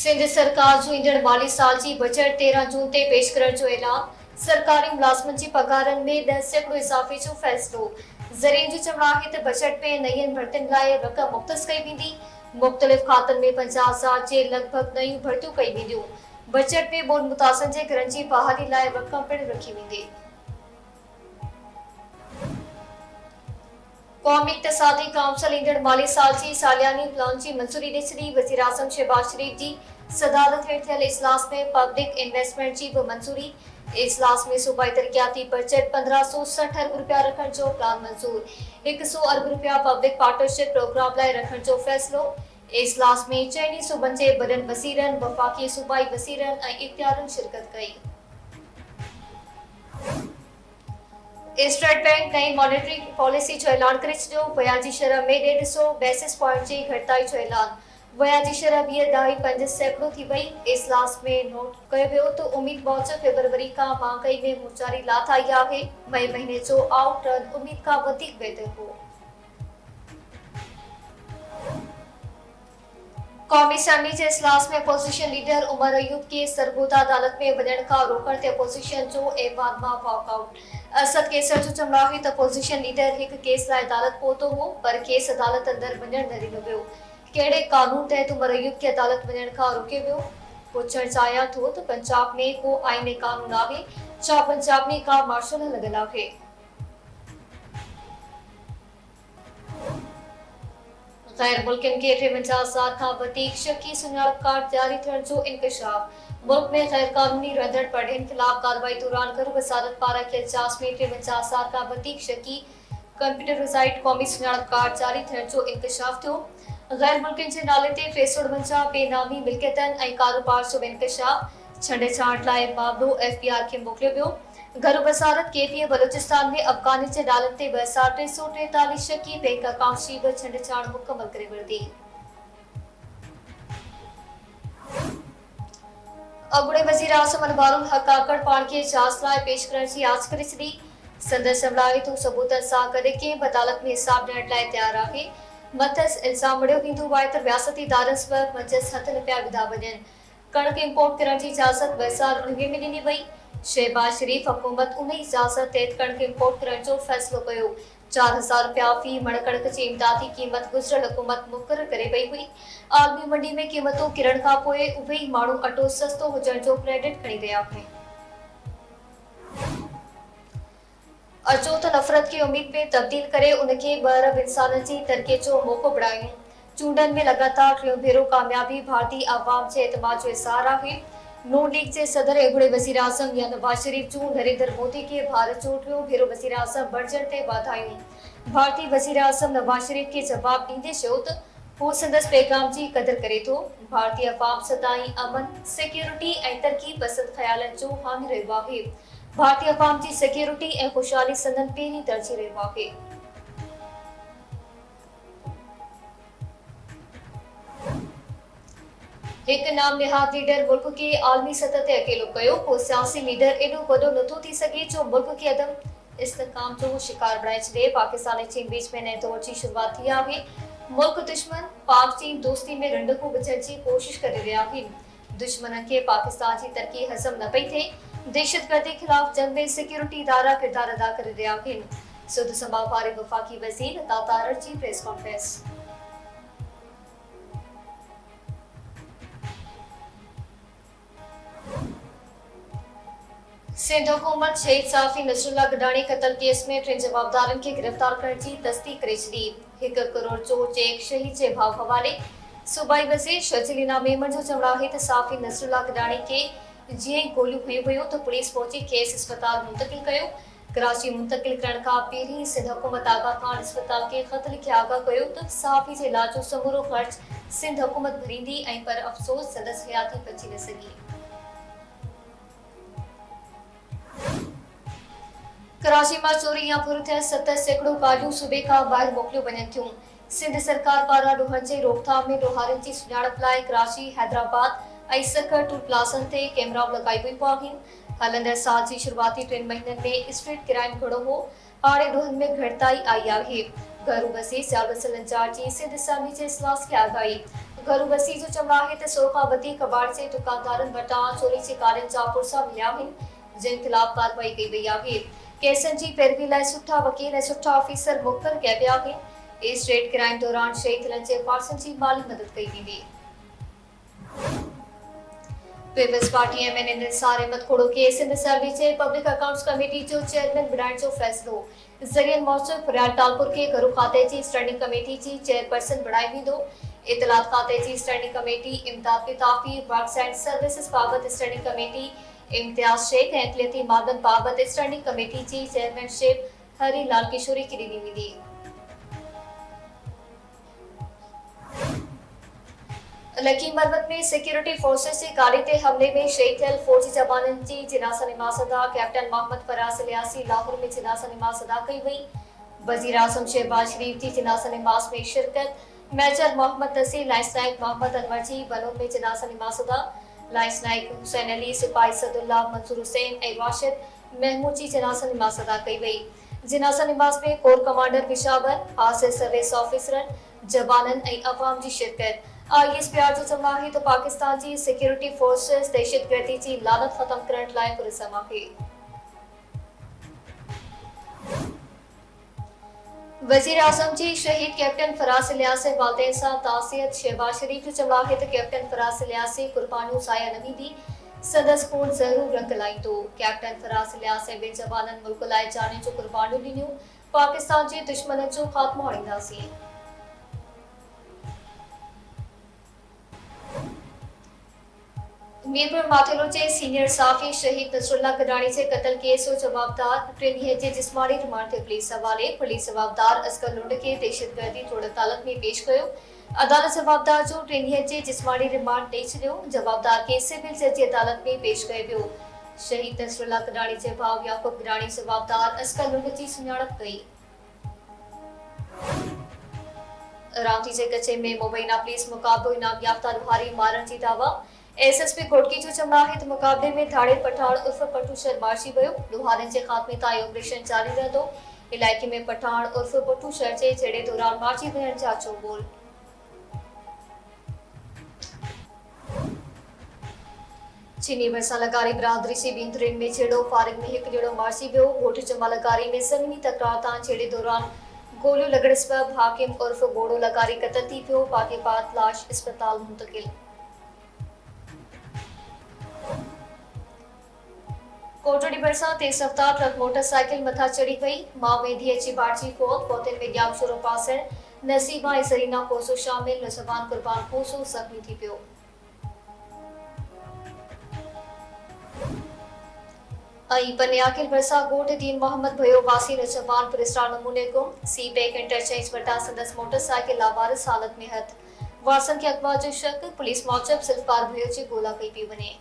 सिंध सरकार जो ईंदड़ माली साल जी बजट 13 जून ते पेश करण जो ऐलान। सरकारी मुलाज़िमनि जी पगारनि में 10% इज़ाफ़े जो फ़ैसिलो। ज़रीन जी चवणु आहे त बजट में नयनि भर्तियुनि लाइ रक़म मुख़्तस कई वेंदी। मुख़्तलिफ़ खातनि में 50,000 जे लॻभॻ नयूं भर्तियूं कई वेंदियूं। बजट में बोन मुतासिरनि जे घरनि जी बहाली लाइ रक़म पिणु रखी वेंदी। क़ौमी इक़्तिसादी काउंसिल ईंदड़ माली साल जी सालियानी प्लान की मंजूरी ॾेई छॾी। वज़ीर आज़म शहबाज शरीफ जी सदारत हेठि थियल इजलास में पब्लिक इन्वेस्टमेंट की भी मंजूरी। इजलास में सूबाई तरक्याती बजट 1560 अरब रुपया रखण जो प्लान मंजूर। 100 अरब रुपया पब्लिक पार्टनरशिप प्रोग्राम लाइ रखण जो फैसलो। इजलास में चइनी सूबनि जे वॾनि वज़ीरनि, वफ़ाक़ी सूबाई वज़ीरनि ऐं इख्तियारनि शिरकत कई। स्टेट बैंक नई मॉनेटरी पॉलिसी जो ऐलान करे छॾियो। व्याजी शरह में 150 बेसिस पॉइंट जी घटिताई जो ऐलान। व्याजी शरह 2.5% थी वई। इजलास में नोट कयो वियो त उमीद मूजिब फरवरी खां महांगाई में मुचारी लाथ आई आहे। मई महीने जो आउट टर्न उमीद खां वधीक बहितर हो। कौमी असम्बली जे इजलास में अपोजिशन लीडर उमर अयूब के सरगोदा अदालत में वञण खां रोकण ते अपोजिशन जो ऐवान मां वॉकआउट। असद कैसर जो चवणु आहे त अपोजिशन लीडर हिकु केस लाइ अदालत पहुतो हो, पर केस अदालत अंदर वञण न ॾिनो वियो। कहिड़े कानून तहत उमर अयूब खे अदालत वञण खां रोकियो वियो? पुछण चाहियां थो त पंजाब में को आईने कानून आहे? छा पंजाब में का मार्शल लॻल आहे? गैर मुल्किन के 53,000 खां वधीक शकी सुञाणप कार्ड जारी थियण जो इंकशाफ। मुल्क में गैर कानूनी रहंदड़ पढ़ियनि खिलाफ कार्रवाई दौरान घर वज़ारत पारां कयल जांच में 53,000 खां वधीक शकी कंप्यूटराइज़्ड क़ौमी सुञाणप कार्ड जारी थियण जो इंकशाफ थियो। गैर मुल्किन जे नाले ते 652 बेनामी मिल्कियतनि ऐं कारोबार जो इंकशाफ। छंडछाड़ लाइ मामलो FBI खे मोकिलियो वियो। घर वज़ारत केपी बलूचिस्तान में अफगानी जे नालनि ते 2,343 शकी बैंक अकाउंट जी बि छंडछाड़ मुकमल करे वरिती। अॻूणे वज़ीर आज़म अनवारुल हक़ काकड़ पाण खे जांच लाइ पेश करण जी आछ करे छॾी। संदसि चवणु आहे त सबूतनि सां गॾु कंहिं बि अदालत में हिसाब ॾियण लाइ तयारु आहे। मथसि इल्ज़ाम मड़ियो वेंदो आहे त रियासती इदारनि सबबि मंझसि हथ न पिया विधा वञनि। कणक इंपोर्ट करण की इजाज़त 2019 में ॾिनी वई। शहबाज शरीफ हुकूमत उन इजाज़त तहत कणक इंपोर्ट करण जो फैसलो कयो। 4,000 रुपया फी मण कणक जी इमदादी क़ीमत गुज़िरियल हुकूमत मुक़रर करे वई हुई। आलमी मंडी में क़ीमतूं किरण खां पोइ उहे ई माण्हू अटो सस्तो हुजण जो क्रेडिट खणी रहिया आहिनि। अचो त नफ़रत खे उमीद में तब्दील करे उनखे ॿ अरब इंसाननि जी तरक़ी जो मौक़ो बणायूं। चूंडनि में लगातार टियों भेरो कामयाबी भारतीय अवाम जे एतमाद जो इज़हार आहे। नून लीग जे सदर अॻूणे वज़ीर आज़म या नवाज शरीफ जूं नरेंद्र मोदी के भारत जो टियों भेरो वज़ीर आज़म बणजण ते वाधायूं। भारतीय वज़ीर आज़म नवाज शरीफ खे जवाब ॾींदे चयो त हू संदसि पैगाम जी क़दर करे थो। भारतीय अवाम सदाईं अमन, सिक्योरिटी ऐं तरक़ी पसंद ख़्यालनि जो हामी रहियो आहे। भारतीय अवाम जी सिक्योरिटी ऐं ख़ुशहाली संदन पहिरीं तरजीह रहियो आहे। एक नाम निहाद लीडर मुल्क के आलमी सतह ते अकेलो कयो। को सियासी लीडर एडो वॾो नथो थी सघे जो मुल्क के अदम इस्तेहकाम जो शिकार बणाए छॾे। पाकिस्तान ऐं चीन बीच में नए दौर जी शुरूआत थी आहे। मुल्क दुश्मन पाक चीन दोस्ती में रंडकू विझण जी कोशिश करे रहिया आहिनि। दुश्मन खे पाकिस्तान जी तरक़ी हज़म न पई थिए। दहशतगर्दी खिलाफ़ जंग में सिक्योरिटी इदारा किरदार अदा करे रहिया आहिनि। सुध संभाल वारे वफ़ाक़ी वज़ीर अता तारड़ जी प्रेस कॉन्फ्रेंस। सिंध हुकूमत शहीद साफ़ी नसरुल्ला गडाणी क़त्ल केस में 3 जवाबदारनि खे गिरफ़्तार करण जी तस्दीक करे छॾी। 1 करोड़ जो चेक शहीद जे भाउ हवाले। सूबाई वज़ीर शर्जिलीना मेमन जो चवणु आहे त साफ़ी नसरुल्ला गडाणी खे जीअं ई गोलियूं हयूं हुयूं त पुलिस पहुची खेसि अस्पताल मुंतक़िल कयो। कराची मुंतक़िल करण खां पहिरीं सिंध हुकूमत आगा खान अस्पताल खे ख़त लिखी आगाह कयो त साफ़ी जे इलाज जो समूरो ख़र्च सिंध हुकूमत भरींदी ऐं पर अफ़सोस संदसि हयाती बची न सघी। कराची में चोरी या फुर थियल 7 गाड़ियों सूबे का ॿाहिरि मोकिलियो वञनि थियूं। सिंध सरकार पारां ॾोहनि जे रोकथाम में ॾोहारियुनि जी सुञाणप लाइ कराची, हैदराबाद ऐं सखर टूल प्लाज़नि ते कैमराऊं लॻाई वयूं आहिनि। हलंदड़ साल जी शुरूआती 3 महीननि में स्ट्रीट क्राइम घणो हो। हाणे ॾोहनि में घटिताई आई आहे। घरू वज़ीर सियाल वसील अंजार जी सिंध असम्बली जे इजलास खे आगाही। घरू बसी जो चमड़ा है सौ खां वधीक कबाड़ से दुकानदारनि वटां चोरी शिकारियुनि जा पुरसा मिलिया आहिनि जिन खिलाफ कार्रवाई कई वई आहे। केसनि जी पैरवी लाइ सुठा वकील ऐं सुठा ऑफिसर मुक़रर कया विया आहिनि। स्टेट क्राइम दौरान शहीद थियण जे वारसनि जी माली मदद कई वेंदी। Peoples party MNA Nisar Ahmed Khoro खे सिंध सर्विस जे पब्लिक अकाउंट्स कमेटी जो चेयरमैन बणाइण जो फ़ैसिलो ज़रियनि मौजूद फरियाद टालपुर खे घरू खाते जी स्टैंडिंग कमेटी जी चेयरपर्सन बणायो वेंदो। इतलात खाते जी स्टैंडिंग कमेटी इमदाद किताबी वर्क्स एंड सर्विसेज बाबति स्टैंडिंग कमेटी इम्तियाज शेख ऐं अक़लियती मादन बाबति स्टैंडिंग कमेटी जी चेयरमैनशिप हरी लाल किशोरी खे ॾिनी वेंदी। लकी मरवत में सिक्योरिटी फोर्सेस जी गाड़ी ते हमले में शहीद थियल फौजी जवाननि जी जिनासा नमाज़ अदा कैप्टन मोहम्मद फराज इलियासी लाहौर में जिनासा नमाज़ अदा कई वई। वज़ीर आज़म शहबाज शरीफ जी जिनासा नमाज़ में शिरकत। मेजर मोहम्मद तसीर लाइंस नायक मोहम्मद अनवर जी बनून में जिनासा नमाज़ अदा। लाइंस नायक हुसैन अली सिपाही सदुल्ला मंसूर हुसैन ऐं राशिद महमूद जी जिनासा नमाज़ अदा कई वई। जिनासा नमाज़ में कोर कमांडर पिशावर हासिल सर्विस ऑफिसरनि जवाननि ऐं अवाम जी शिरकत। ISPR जो चवणु आहे त पाकिस्तान जी सिक्योरिटी फोर्सेस दहशतगर्दी जी लानत ख़त्म करण लाइ पुरज़म आहे। वज़ीर आज़म जी शहीद कैप्टन फराज इलियासी वालदेन सां ताज़ियत शहबाज शरीफ जो चवणु आहे त कैप्टन फराज इलियासी कुर्बानियूं ज़ाया न वेंदी संदसि खून ज़रूर रंग लाहींदो। कैप्टन फराज इलियासी ॿिनि जवाननि मुल्क लाइ जान जूं कुर्बानियूं ॾिनियूं। पाकिस्तान जे दुश्मननि जो ख़ात्मो आणींदासीं। मीरपुर माथेलो जे सीनियर साफ़ी शहीद नसरुल्ला गडाणी जे क़त्ल केस जो जवाबदार 3 ॾींहं जे जिस्मानी रिमांड ते पुलिस हवाले। पुलिस जवाबदार असगर लुंड खे दहशतगर्दी तोड़ अदालत में पेश कयो। अदालत जवाबदार जो 3 ॾींहं जे जिस्मानी रिमांड ॾेई छॾियो। जवाबदार खे सिविल जज जी अदालत में पेश कयो वियो। शहीद नसरुल्ला गडाणी जे भाउ याकूब गडाणी जवाबदार असगर लुंड जी सुञाणप कई। रांची जे कचे में मुबैना पुलिस मुक़ाबिलो इनाम याफ़्ता लुहारी मारण जी दावा। SSP घोटकी जो चवणु आहे त मुक़ाबले में धाड़े पठाण उर्फ पट्टू शर मारिजी वियो। लुहारनि जे ख़ात्मे ताईं ऑपरेशन जारी रहंदो। इलाइक़े में पठाण उर्फ पट्टू शर जे झेड़े दौरान मारिजी वञण जा चोबोल। चीनी भरिसां लगारी बिरादरी जी बींदुरनि में झेड़ो फारिग में हिकु ॼणो मारिजी वियो। घोट जमा लगारी में ज़मीनी तकरार तां झेड़े दौरान गोलियूं लॻण सबबि हाकिम उर्फ बोड़ो लगारी क़त्ल थी पियो। बाक़ी बाद लाश अस्पताल मुंतक़िल। कोटड़ी भरिसां तेज़ रफ़्तार ट्रक मोटरसाइकिल मथां चढ़ी वई। माउ में धीअ जी बाढ़जी फौतनि में ॼाम शोरो पासण नसीबा ऐं सरीना कोसो शामिल। नौजवान कुर्बान कोसो ज़ख़्मी थी पियो। ऐं पनियाकिल भरिसां ॻोठ दीन मोहम्मद भयो वासी नौजवान पुलिसरार नमूने गुम। सी पैक इंटरचेंज वटां संदसि मोटरसाइकिल लावारिस हालत में हथ। वारसनि खे अगवा जो शक। पुलिस मूजिबि सिल्फकार भयो जी ॻोल्हा कई पई वञे।